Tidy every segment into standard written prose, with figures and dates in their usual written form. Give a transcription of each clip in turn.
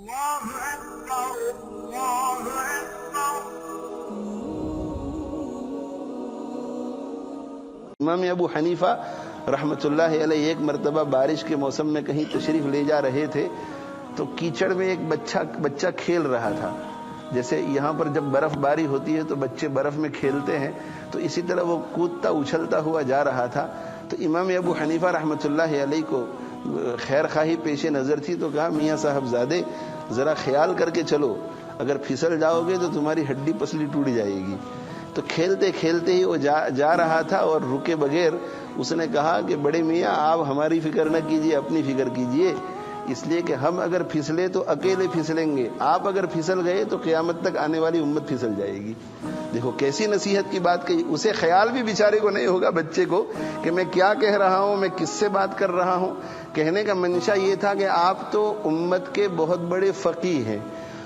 امام ابو حنیفہ رحمۃ اللہ علیہ ایک مرتبہ بارش کے موسم میں کہیں تشریف لے جا رہے تھے تو کیچڑ میں ایک بچہ کھیل رہا تھا. جیسے یہاں پر جب برف باری ہوتی ہے تو بچے برف میں کھیلتے ہیں، تو اسی طرح وہ کودتا اچھلتا ہوا جا رہا تھا. تو امام ابو حنیفہ رحمۃ اللہ علیہ کو خیر خواہی پیش نظر تھی، تو کہا میاں صاحب زادے ذرا خیال کر کے چلو، اگر پھسل جاؤ گے تو تمہاری ہڈی پسلی ٹوٹ جائے گی. تو کھیلتے کھیلتے ہی وہ جا رہا تھا اور رکے بغیر اس نے کہا کہ بڑے میاں آپ ہماری فکر نہ کیجیے، اپنی فکر کیجیے، اس لیے کہ ہم اگر پھسلے تو اکیلے پھسلیں گے، آپ اگر پھسل گئے تو قیامت تک آنے والی امت پھسل جائے گی. دیکھو کیسی نصیحت کی بات کہی. اسے خیال بھی بیچارے کو نہیں ہوگا بچے کو کہ میں کیا کہہ رہا ہوں، میں کس سے بات کر رہا ہوں. کہنے کا منشا یہ تھا کہ آپ تو امت کے بہت بڑے فقیہ ہیں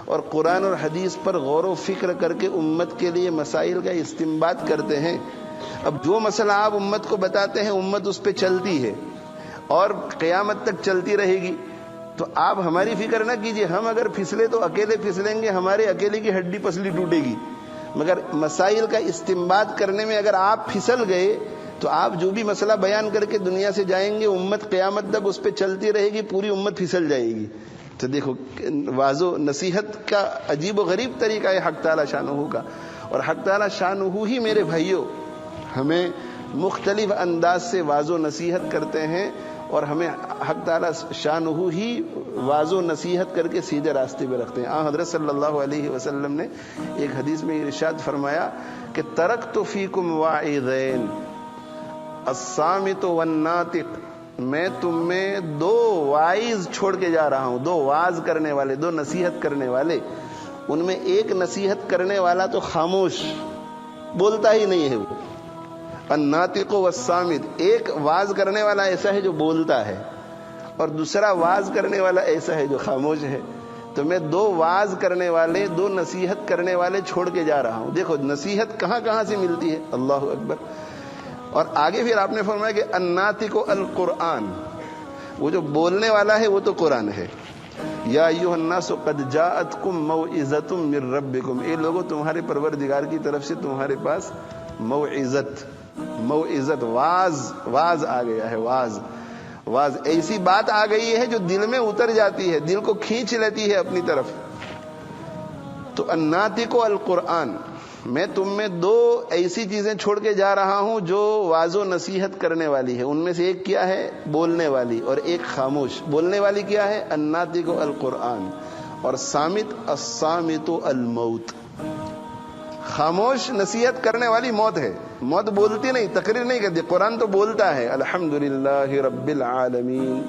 اور قرآن اور حدیث پر غور و فکر کر کے امت کے لیے مسائل کا استنباط کرتے ہیں. اب جو مسئلہ آپ امت کو بتاتے ہیں امت اس پہ چلتی ہے اور قیامت تک چلتی رہے گی، تو آپ ہماری فکر نہ کیجیے، ہم اگر پھسلے تو اکیلے پھسلیں گے، ہمارے اکیلے کی ہڈی پسلی ٹوٹے گی، مگر مسائل کا استنباط کرنے میں اگر آپ پھسل گئے تو آپ جو بھی مسئلہ بیان کر کے دنیا سے جائیں گے امت قیامت تک اس پہ چلتی رہے گی، پوری امت پھسل جائے گی. تو دیکھو واضح و نصیحت کا عجیب و غریب طریقہ ہے حق تعالی شانہ کا. اور حق تعالی شانہ ہی میرے بھائیوں ہمیں مختلف انداز سے واضح و نصیحت کرتے ہیں، اور ہمیں حق تعالی شانہ ہی واضح و نصیحت کر کے سیدھے راستے پہ رکھتے ہیں. حضرت صلی اللہ علیہ وسلم نے ایک حدیث میں ارشاد فرمایا کہ ترکت فیکم واعظین الصامت والناطق، میں تم میں دو وائز چھوڑ کے جا رہا ہوں، دو واز کرنے والے، دو نصیحت کرنے والے. ان میں ایک نصیحت کرنے والا تو خاموش، بولتا ہی نہیں ہے، وہ الناطق والصامت. ایک واز کرنے والا ایسا ہے جو بولتا ہے اور دوسرا واز کرنے والا ایسا ہے جو خاموش ہے. تو میں دو واز کرنے والے، دو نصیحت کرنے والے چھوڑ کے جا رہا ہوں. دیکھو نصیحت کہاں کہاں سے ملتی ہے، اللہ اکبر. اور آگے پھر آپ نے فرمایا کہ الناطق القرآن، وہ جو بولنے والا ہے وہ تو قرآن ہے. یا ایھا الناس قد جاءتکم موعظۃ من ربکم، اے لوگوں تمہارے پروردگار کی طرف سے تمہارے پاس موعظت واز آ گیا ہے. واز ایسی بات آ گئی ہے جو دل میں اتر جاتی ہے، دل کو کھینچ لیتی ہے اپنی طرف. تو الناطق القرآن، میں تم میں دو ایسی چیزیں چھوڑ کے جا رہا ہوں جو واض و نصیحت کرنے والی ہے. ان میں سے ایک کیا ہے، بولنے والی، اور ایک خاموش. بولنے والی کیا ہے، الناطق القرآن، اور صامت الصامت الموت. خاموش نصیحت کرنے والی موت ہے. موت بولتی نہیں، تقریر نہیں کرتی. قرآن تو بولتا ہے الحمدللہ رب العالمین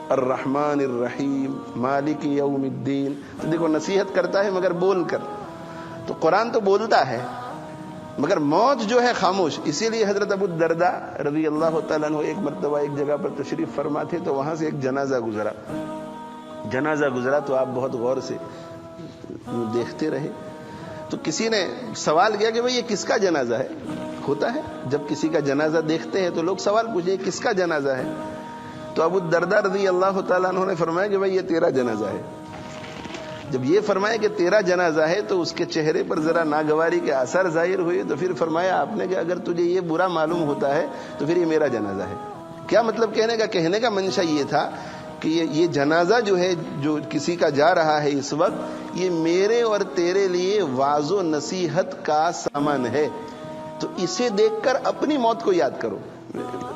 الرحمن الرحیم مالک یوم الدین. تو دیکھو نصیحت کرتا ہے مگر بول کر. تو قرآن تو بولتا ہے مگر موت جو ہے خاموش. اسی لیے حضرت ابو الدرداء رضی اللہ تعالیٰ عنہ ایک مرتبہ ایک جگہ پر تشریف فرما تھے، تو وہاں سے ایک جنازہ گزرا تو آپ بہت غور سے دیکھتے رہے. تو کسی نے سوال کیا کہ بھئی یہ کس کا جنازہ ہے. ہوتا ہے جب کسی کا جنازہ دیکھتے ہیں تو لوگ سوال پوچھیں کس کا جنازہ ہے. تو ابو الدرداء رضی اللہ تعالیٰ عنہ نے فرمایا کہ بھئی یہ تیرا جنازہ ہے. جب یہ فرمایا کہ تیرا جنازہ ہے تو اس کے چہرے پر ذرا ناگواری کے آثار ظاہر ہوئے. تو پھر فرمایا آپ نے کہ اگر تجھے یہ برا معلوم ہوتا ہے تو پھر یہ میرا جنازہ ہے. کیا مطلب کہنے کا منشا یہ تھا کہ یہ جنازہ جو ہے جو کسی کا جا رہا ہے اس وقت، یہ میرے اور تیرے لیے واض و نصیحت کا سامان ہے. تو اسے دیکھ کر اپنی موت کو یاد کرو.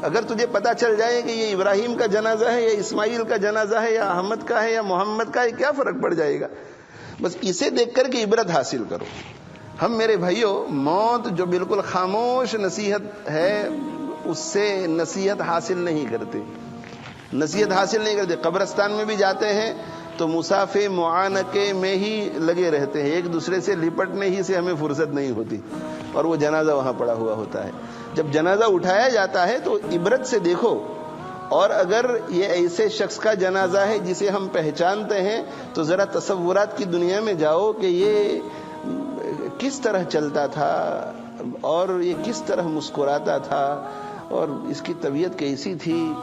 اگر تجھے پتا چل جائے کہ یہ ابراہیم کا جنازہ ہے یا اسماعیل کا جنازہ ہے یا احمد کا ہے یا محمد کا ہے، کیا فرق پڑ جائے گا. بس اسے دیکھ کر کے عبرت حاصل کرو. ہم میرے بھائیوں موت جو بالکل خاموش نصیحت ہے اس سے نصیحت حاصل نہیں کرتے. قبرستان میں بھی جاتے ہیں تو مسافے معانقے میں ہی لگے رہتے ہیں، ایک دوسرے سے لپٹنے ہی سے ہمیں فرصت نہیں ہوتی، اور وہ جنازہ وہاں پڑا ہوا ہوتا ہے. جب جنازہ اٹھایا جاتا ہے تو عبرت سے دیکھو، اور اگر یہ ایسے شخص کا جنازہ ہے جسے ہم پہچانتے ہیں تو ذرا تصورات کی دنیا میں جاؤ کہ یہ کس طرح چلتا تھا اور یہ کس طرح مسکراتا تھا اور اس کی طبیعت کیسی تھی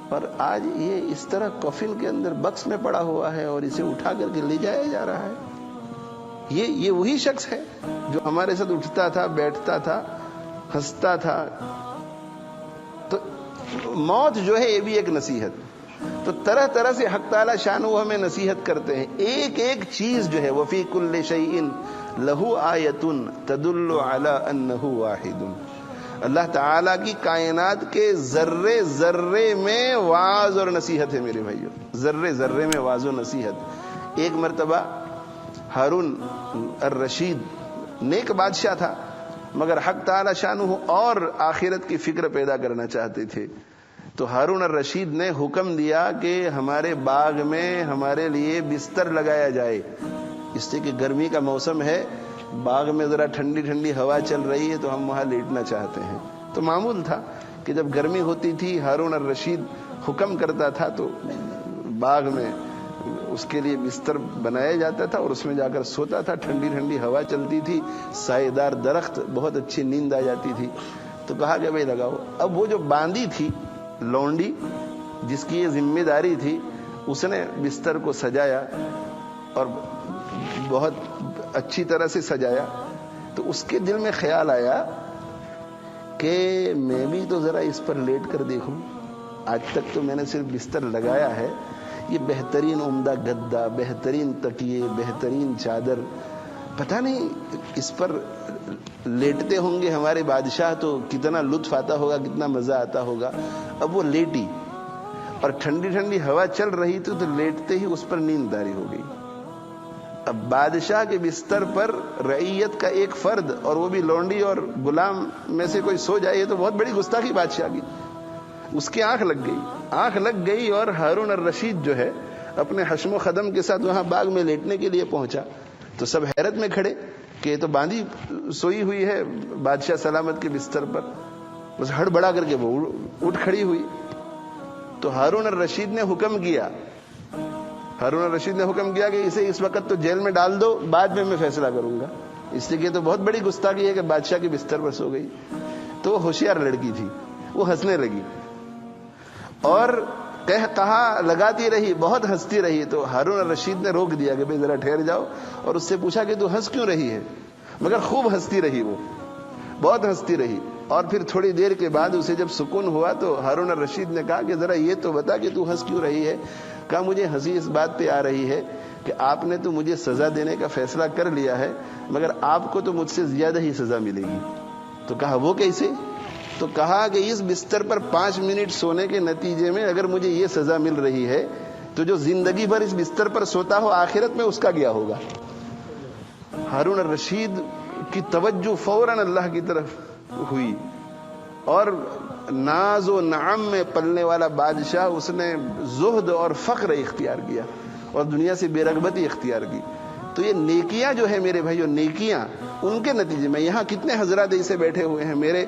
اور آج یہ اس طرح کفن کے اندر بکس میں پڑا ہوا ہے اور اسے اٹھا کر کے لے جایا جا رہا ہے. یہ وہی شخص ہے جو ہمارے ساتھ اٹھتا تھا, بیٹھتا تھا, ہنستا تھا. تو موت جو ہے یہ بھی ایک نصیحت. تو طرح طرح سے حق تعالی شانہ ہمیں نصیحت کرتے ہیں. ایک ایک چیز جو ہے وفی کل شیء لہو آیۃ تدل علی انہ واحد. اللہ تعالیٰ کی کائنات کے ذرے ذرے میں واعظ اور نصیحت ہے میرے بھائیو, ذرے ذرے میں واعظ و نصیحت. ایک مرتبہ ہارون الرشید نیک بادشاہ تھا, مگر حق تعالی شانہ اور آخرت کی فکر پیدا کرنا چاہتے تھے. تو ہارون الرشید نے حکم دیا کہ ہمارے باغ میں ہمارے لیے بستر لگایا جائے, اس لیے کہ گرمی کا موسم ہے, باغ میں ذرا ٹھنڈی ٹھنڈی ہوا چل رہی ہے تو ہم وہاں لیٹنا چاہتے ہیں. تو معمول تھا کہ جب گرمی ہوتی تھی ہارون الرشید حکم کرتا تھا تو باغ میں اس کے لیے بستر بنایا جاتا تھا اور اس میں جا کر سوتا تھا. ٹھنڈی ٹھنڈی ہوا چلتی تھی, سائے دار درخت, بہت اچھی نیند آ جاتی تھی. تو کہا کہ بھائی لگاؤ. اب وہ جو باندی تھی لونڈی جس کی یہ ذمہ داری تھی, اس نے بستر کو سجایا اور بہت اچھی طرح سے سجایا. تو اس کے دل میں خیال آیا کہ میں بھی تو ذرا اس پر لیٹ کر دیکھوں. آج تک تو میں نے صرف بستر لگایا ہے, یہ بہترین عمدہ گدا, بہترین تکیے, بہترین چادر, پتہ نہیں اس پر لیٹتے ہوں گے ہمارے بادشاہ تو کتنا لطف آتا ہوگا, کتنا مزہ آتا ہوگا. اب وہ لیٹی اور ٹھنڈی ٹھنڈی ہوا چل رہی تھی تو لیٹتے ہی اس پر نیند طاری ہو گئی. اب بادشاہ کے بستر پر رعیت کا ایک فرد, اور وہ بھی لونڈی اور غلام میں سے کوئی سو جائے تو بہت بڑی گستاخی بادشاہ کی. اس کی آنکھ لگ گئی اور ہارون الرشید جو ہے اپنے حشم و خدم کے ساتھ وہاں باغ میں لیٹنے کے لیے پہنچا. تو سب حیرت میں کھڑے کہ یہ تو باندھی سوئی ہوئی ہے بادشاہ سلامت کے بستر پر. بس ہڑبڑا کر کے وہ اٹھ کھڑی ہوئی. تو ہارون الرشید نے حکم کیا کہ اسے اس وقت تو جیل میں ڈال دو, بعد میں فیصلہ کروں گا. اس لیے کہ تو بہت بڑی گستاخی ہے کہ بادشاہ کے بستر پر سو گئی. تو وہ ہوشیار لڑکی تھی, وہ ہنسنے لگی اور کہا لگاتی رہی, بہت ہنستی رہی. تو ہارون الرشید نے روک دیا کہ بھئی ذرا ٹھہر جاؤ, اور اس سے پوچھا کہ تو ہنس کیوں رہی ہے. مگر خوب ہنستی رہی, وہ بہت ہنستی رہی. اور پھر تھوڑی دیر کے بعد اسے جب سکون ہوا تو ہارون الرشید نے کہا کہ ذرا یہ تو بتا کہ تو ہنس کیوں رہی ہے. کہا مجھے ہنسی اس بات پہ آ رہی ہے کہ آپ نے تو مجھے سزا دینے کا فیصلہ کر لیا ہے, مگر آپ کو تو مجھ سے زیادہ ہی سزا ملے گی. تو کہا وہ کیسے؟ تو کہا کہ اس بستر پر 5 منٹ سونے کے نتیجے میں اگر مجھے یہ سزا مل رہی ہے تو جو زندگی بھر اس بستر پر سوتا ہو آخرت میں اس کا کیا ہوگا. ہارون الرشید کی توجہ فوراً اللہ کی طرف ہوئی, اور ناز و نعم میں پلنے والا بادشاہ, اس نے زہد اور فقر اختیار کیا اور دنیا سے بے رغبتی اختیار کی. تو یہ نیکیاں جو ہے میرے بھائیو, نیکیاں ان کے نتیجے میں یہاں کتنے حضرات ایسے بیٹھے ہوئے ہیں, میرے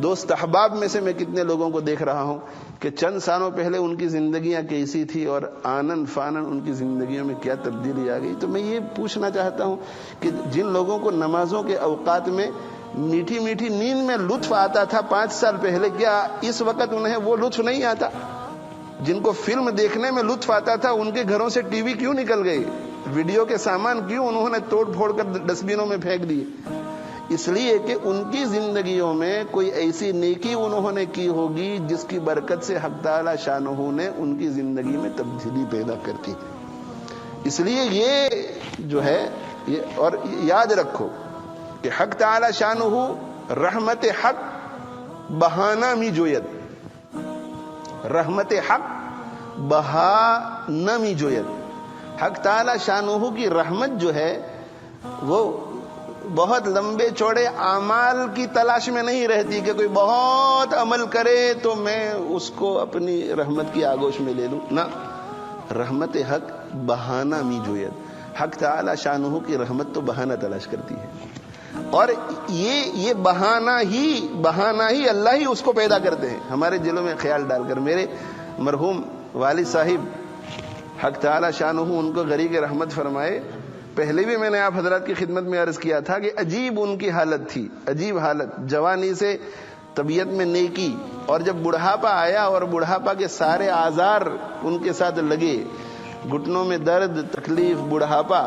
دوست احباب میں سے میں کتنے لوگوں کو دیکھ رہا ہوں کہ چند سالوں پہلے ان کی زندگیاں کیسی تھی اور آنن فانن ان کی زندگیوں میں کیا تبدیلی آ گئی. تو میں یہ پوچھنا چاہتا ہوں کہ جن لوگوں کو نمازوں کے اوقات میں میٹھی میٹھی نیند میں لطف آتا تھا 5 سال پہلے, کیا اس وقت انہیں وہ لطف نہیں آتا؟ جن کو فلم دیکھنے میں لطف آتا تھا ان کے گھروں سے ٹی وی کیوں نکل گئے؟ ویڈیو کے سامان کیوں انہوں نے توڑ پھوڑ کر ڈسٹبنوں میں پھینک دیے؟ اس لیے کہ ان کی زندگیوں میں کوئی ایسی نیکی انہوں نے کی ہوگی جس کی برکت سے حق تعالی شانہ نے ان کی زندگی میں تبدیلی پیدا کرتی. اس لیے یہ جو ہے یہ, اور یاد رکھو کہ حق تعالی شانہ رحمت حق بہانہ می جوید, رحمت حق بہانہ می جوید. حق تعالی شانہ کی رحمت جو ہے وہ بہت لمبے چوڑے اعمال کی تلاش میں نہیں رہتی کہ کوئی بہت عمل کرے تو میں اس کو اپنی رحمت کی آگوش میں لے لوں. نہ, رحمت حق بہانہ می جوید. حق تعالی شانہ کی رحمت تو بہانہ تلاش کرتی ہے, اور یہ بہانہ ہی اللہ ہی اس کو پیدا کرتے ہیں. ہمارے دلوں میں خیال ڈال کر, میرے مرحوم والد صاحب حق تعالی شانہ ان کو غریق رحمت فرمائے, پہلے بھی میں نے آپ حضرات کی خدمت میں عرض کیا تھا کہ عجیب ان کی حالت تھی, عجیب حالت. جوانی سے طبیعت میں نیکی، اور جب بڑھاپا آیا اور بڑھاپا کے سارے آزار ان کے ساتھ لگے، گھٹنوں میں درد، تکلیف، بڑھاپا،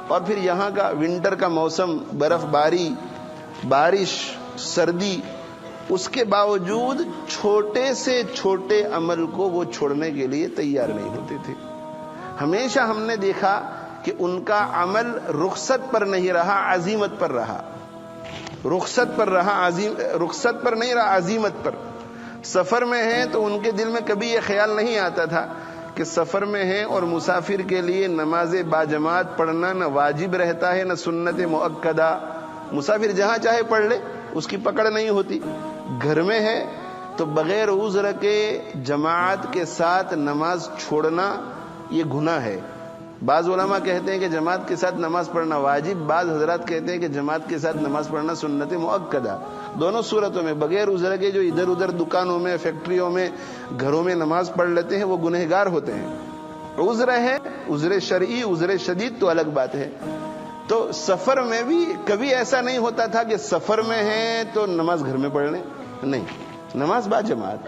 اور پھر یہاں کا ونٹر کا موسم، برف باری، بارش، سردی، اس کے باوجود چھوٹے سے چھوٹے عمل کو وہ چھوڑنے کے لیے تیار نہیں ہوتے تھے. ہمیشہ ہم نے دیکھا کہ ان کا عمل رخصت پر نہیں رہا، عزیمت پر رہا. رخصت پر رہا، رخصت پر نہیں رہا، عزیمت پر. سفر میں ہیں تو ان کے دل میں کبھی یہ خیال نہیں آتا تھا کہ سفر میں ہیں اور مسافر کے لیے نماز باجماعت پڑھنا نہ واجب رہتا ہے نہ سنت مؤکدہ. مسافر جہاں چاہے پڑھ لے، اس کی پکڑ نہیں ہوتی. گھر میں ہے تو بغیر عذر کے جماعت کے ساتھ نماز چھوڑنا یہ گناہ ہے. بعض علماء کہتے ہیں کہ جماعت کے ساتھ نماز پڑھنا واجب، بعض حضرات کہتے ہیں کہ جماعت کے ساتھ نماز پڑھنا سنت مؤکدہ. دونوں صورتوں میں بغیر عذر کے جو ادھر ادھر دکانوں میں، فیکٹریوں میں، گھروں میں نماز پڑھ لیتے ہیں وہ گنہگار ہوتے ہیں. عذر ہے، عذر شرعی، عذر شدید تو الگ بات ہے. تو سفر میں بھی کبھی ایسا نہیں ہوتا تھا کہ سفر میں ہیں تو نماز گھر میں پڑھ لیں، نہیں، نماز با جماعت.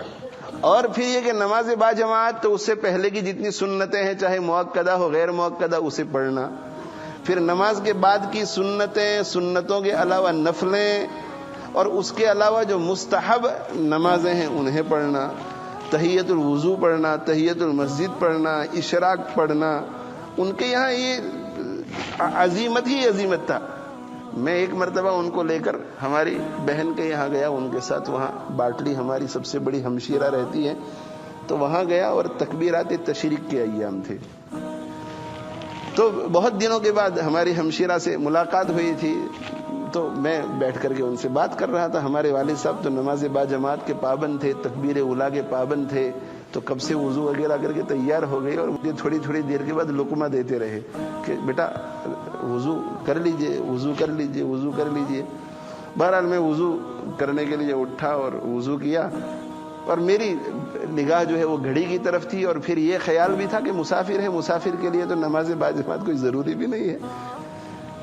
اور پھر یہ کہ نماز با جماعت تو اس سے پہلے کی جتنی سنتیں ہیں، چاہے مؤکدہ ہو غیر مؤکدہ، اسے پڑھنا. پھر نماز کے بعد کی سنتیں، سنتوں کے علاوہ نفلیں، اور اس کے علاوہ جو مستحب نمازیں ہیں انہیں پڑھنا. تحیت الوضو پڑھنا، تحیت المسجد پڑھنا، اشراق پڑھنا. ان کے یہاں یہ عظیمت ہی عظیمت تھا. میں ایک مرتبہ ان کو لے کر ہماری بہن کے یہاں گیا، ان کے ساتھ وہاں باٹلی ہماری سب سے بڑی ہمشیرہ رہتی ہے، تو وہاں گیا اور تکبیرات تشریق کے ایام تھے. تو بہت دنوں کے بعد ہماری ہمشیرہ سے ملاقات ہوئی تھی، تو میں بیٹھ کر کے ان سے بات کر رہا تھا. ہمارے والد صاحب تو نماز با جماعت کے پابند تھے، تکبیر اولیٰ کے پابند تھے، تو کب سے وضو وغیرہ کر کے تیار ہو گئے اور مجھے تھوڑی تھوڑی دیر کے بعد لقمہ دیتے رہے کہ بیٹا وضو کر لیجئے، وضو کر لیجئے، وضو کر لیجئے. بہرحال میں وضو کرنے کے لیے اٹھا اور وضو کیا، اور میری نگاہ جو ہے وہ گھڑی کی طرف تھی، اور پھر یہ خیال بھی تھا کہ مسافر ہے، مسافر کے لیے تو نماز با جماعت کوئی ضروری بھی نہیں ہے.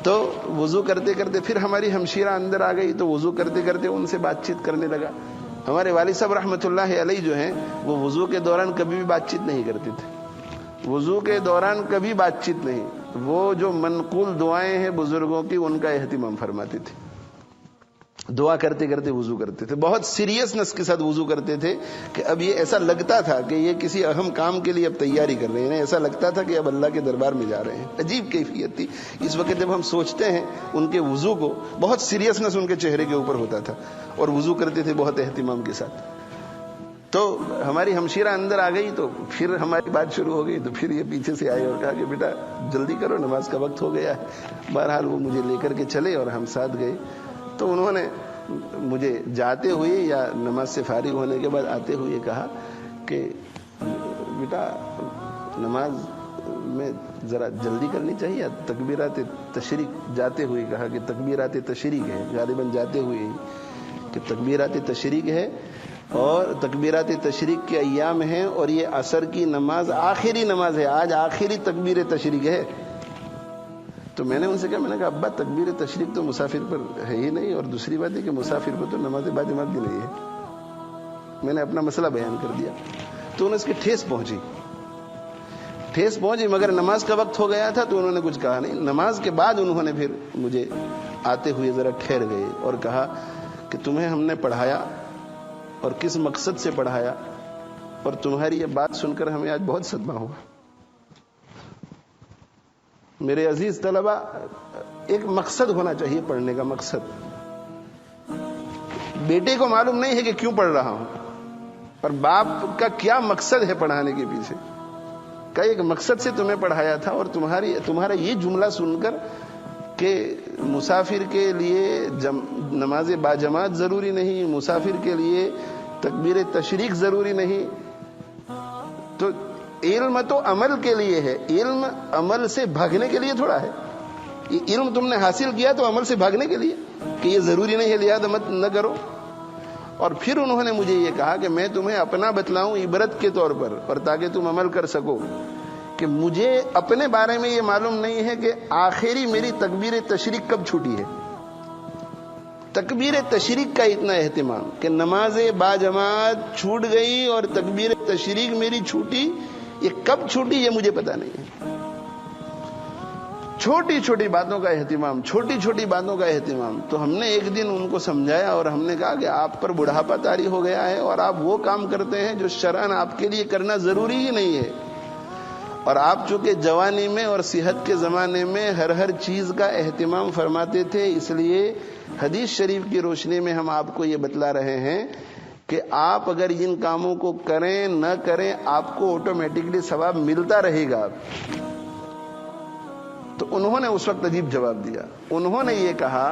تو وضو کرتے کرتے پھر ہماری ہمشیرہ اندر آ گئی، تو وضو کرتے کرتے ان سے بات چیت کرنے لگا. ہمارے والد صاحب رحمۃ اللہ علیہ جو ہیں وہ وضو کے دوران کبھی بھی بات چیت نہیں کرتے تھے. وضو کے دوران کبھی بات چیت نہیں. وہ جو منقول دعائیں ہیں بزرگوں کی ان کا اہتمام فرماتے تھے. دعا کرتے کرتے وضو کرتے تھے، بہت سیریسنس کے ساتھ وضو کرتے تھے کہ اب یہ ایسا لگتا تھا کہ یہ کسی اہم کام کے لیے اب تیاری کر رہے ہیں. ایسا لگتا تھا کہ اب اللہ کے دربار میں جا رہے ہیں. عجیب کیفیت تھی. اس وقت جب ہم سوچتے ہیں ان کے وضو کو، بہت سیریسنس ان کے چہرے کے اوپر ہوتا تھا اور وضو کرتے تھے بہت اہتمام کے ساتھ. تو ہماری ہمشیرہ اندر آ گئی تو پھر ہماری بات شروع ہو گئی. تو پھر یہ پیچھے سے آئے اور کہا کہ بیٹا جلدی کرو، نماز کا وقت ہو گیا ہے. بہرحال وہ مجھے لے کر کے چلے اور ہم ساتھ گئے. تو انہوں نے مجھے جاتے ہوئے یا نماز سے فارغ ہونے کے بعد آتے ہوئے کہا کہ بیٹا نماز میں ذرا جلدی کرنی چاہیے. تکبیرات تشریق جاتے ہوئے کہا کہ تکبیرات تشریق ہے، غالباً جاتے ہوئے کہ تکبیرات تشریق ہے، اور تکبیرات تشریق کے ایام ہیں، اور یہ عصر کی نماز آخری نماز ہے، آج آخری تکبیر تشریق ہے. تو میں نے ان سے کہا، میں نے کہا ابا تکبیر تشریق تو مسافر پر ہے ہی نہیں، اور دوسری بات ہے کہ مسافر پر تو نماز با جماعت بھی نہیں ہے. میں نے اپنا مسئلہ بیان کر دیا. تو انہیں اس کی ٹھیس پہنچی، مگر نماز کا وقت ہو گیا تھا تو انہوں نے کچھ کہا نہیں. نماز کے بعد انہوں نے پھر مجھے آتے ہوئے ذرا ٹھہر گئے اور کہا کہ تمہیں ہم نے پڑھایا اور کس مقصد سے پڑھایا، اور تمہاری یہ بات سن کر ہمیں آج بہت صدمہ ہوا. میرے عزیز طلبہ، ایک مقصد ہونا چاہیے پڑھنے کا. مقصد بیٹے کو معلوم نہیں ہے کہ کیوں پڑھ رہا ہوں، پر باپ کا کیا مقصد ہے پڑھانے کے پیچھے کا. ایک مقصد سے تمہیں پڑھایا تھا، اور تمہارا یہ جملہ سن کر کہ مسافر کے لیے نماز با جماعت ضروری نہیں، مسافر کے لیے تکبیر تشریق ضروری نہیں. تو علم تو عمل کے لیے ہے، علم عمل سے بھاگنے کے لیے تھوڑا ہے. یہ علم تم نے حاصل کیا تو عمل سے بھاگنے کے لیے کہ یہ ضروری نہیں ہے لہذا مت نہ کرو. اور پھر انہوں نے مجھے یہ کہا کہ میں تمہیں اپنا بتلاؤں عبرت کے طور پر، اور تاکہ تم عمل کر سکو، کہ مجھے اپنے بارے میں یہ معلوم نہیں ہے کہ آخری میری تکبیر تشریق کب چھوٹی ہے. تکبیر تشریق کا اتنا اہتمام کہ نماز باجماعت چھوٹ گئی اور تکبیر تشریق میری چھوٹی، یہ کب چھوٹی یہ مجھے پتا نہیں ہے. چھوٹی چھوٹی باتوں کا اہتمام، چھوٹی چھوٹی باتوں کا اہتمام. تو ہم نے ایک دن ان کو سمجھایا اور ہم نے کہا کہ آپ پر بڑھاپا طاری ہو گیا ہے اور آپ وہ کام کرتے ہیں جو شرعاً آپ کے لیے کرنا ضروری ہی نہیں ہے. اور آپ چونکہ جوانی میں اور صحت کے زمانے میں ہر چیز کا اہتمام فرماتے تھے، اس لیے حدیث شریف کی روشنی میں ہم آپ کو یہ بتلا رہے ہیں کہ آپ اگر ان کاموں کو کریں نہ کریں آپ کو آٹومیٹکلی ثواب ملتا رہے گا. تو انہوں نے اس وقت عجیب جواب دیا. انہوں نے یہ کہا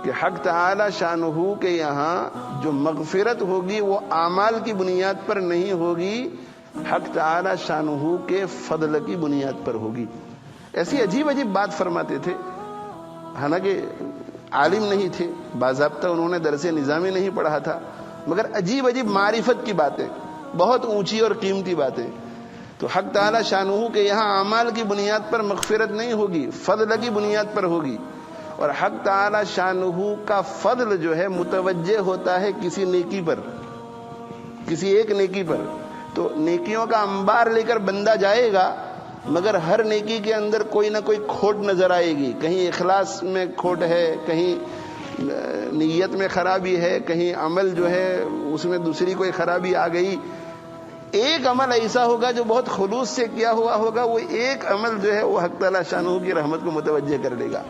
کہ حق تعالی شانہ کے یہاں جو مغفرت ہوگی وہ اعمال کی بنیاد پر نہیں ہوگی، حق تعالی شانہ کے فضل کی بنیاد پر ہوگی. ایسی عجیب عجیب بات فرماتے تھے. حالانکہ عالم نہیں تھے، باضابطہ انہوں نے درس نظامی نہیں پڑھا تھا، مگر عجیب عجیب معرفت کی باتیں، بہت اونچی اور قیمتی باتیں. تو حق تعالی شانہ کے یہاں اعمال کی بنیاد پر مغفرت نہیں ہوگی، فضل کی بنیاد پر ہوگی. اور حق تعالی شانہ کا فضل جو ہے متوجہ ہوتا ہے کسی نیکی پر، کسی ایک نیکی پر. تو نیکیوں کا انبار لے کر بندہ جائے گا، مگر ہر نیکی کے اندر کوئی نہ کوئی کھوٹ نظر آئے گی. کہیں اخلاص میں کھوٹ ہے، کہیں نیت میں خرابی ہے، کہیں عمل جو ہے اس میں دوسری کوئی خرابی آ گئی. ایک عمل ایسا ہوگا جو بہت خلوص سے کیا ہوا ہوگا، وہ ایک عمل جو ہے وہ حق تعالی شانہ کی رحمت کو متوجہ کر لے گا.